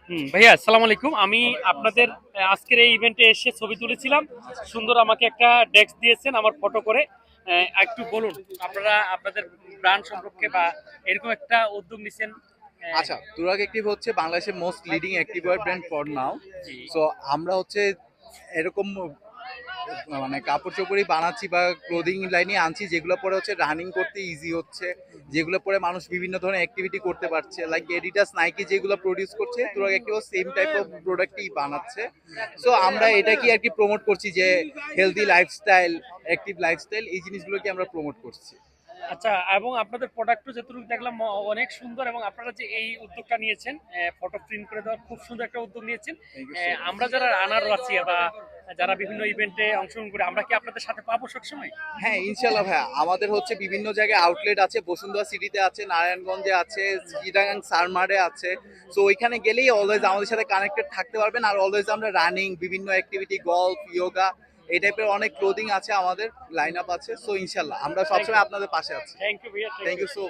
ভাইয়া আসসালামু আলাইকুম। আমি আপনাদের আজকের এই ইভেন্টে এসে ছবি তুলেছিলাম। সুন্দর আমাকে একটা ডেস্ক দিয়েছেন আমার ফটো করে। একটু বলুন আপনারা আপনাদের ব্র্যান্ড সম্পর্কে বা এরকম একটা উদ্যোগ নিছেন। আচ্ছা, তুরাগ অ্যাক্টিভ হচ্ছে বাংলাদেশের most leading activewear brand for now. জি। সো আমরা হচ্ছে এরকম মানে কাপড় চোপড়ই বানাচ্ছি বা ক্লোদিং লাইনে আনছি যেগুলো পরে হচ্ছে রানিং করতে ইজি হচ্ছে, যেগুলো পরে মানুষ বিভিন্ন ধরনের অ্যাক্টিভিটি করতে পারছে, লাইক এডিডাস নাইকি যেগুলো প্রডিউস করছে Turag active same type of প্রোডাক্টই বানাচ্ছে। সো আমরা এটা কি আর কি প্রমোট করছি যে হেলদি লাইফস্টাইল, অ্যাক্টিভ লাইফস্টাইল এই জিনিসগুলোকে আমরা প্রমোট করছি। আচ্ছা, এবং আপনাদের প্রোডাক্টও যতটুকু দেখলাম অনেক সুন্দর, এবং আপনারা যে এই উদ্যোগটা নিয়েছেন ফটো প্রিন্ট করে দেওয়ার খুব সুন্দর একটা উদ্যোগ নিয়েছেন। Thank you so much. আমরা যারা রানার আছি বা যারা বিভিন্ন ইভেন্টে অংশগ্রহণ করে, আমরা কি আপনাদের সাথে পাবো সবসময়? হ্যাঁ, ইনশাল্লাহ ভাইয়া, আমাদের হচ্ছে বিভিন্ন জায়গায় আউটলেট আছে, বসুন্ধরা সিটিতে আছে, নারায়ণগঞ্জে আছে, চিটাগাং সারমারে আছে। সো ওইখানে গেলেই অলওয়েজ আমাদের সাথে কানেক্টেড থাকতে পারবেন। আর অলওয়েজ আমরা রানিং, বিভিন্ন অ্যাক্টিভিটি, গল্ফ, ইয়োগা এই টাইপের অনেক ক্লোদিং আছে, আমাদের লাইন আপ আছে। সো ইনশাল্লাহ আমরা থ্যাংক ইউ, সবসময় আপনাদের পাশে আছি। থ্যাংক ইউ ভাইয়া, thank thank you. You so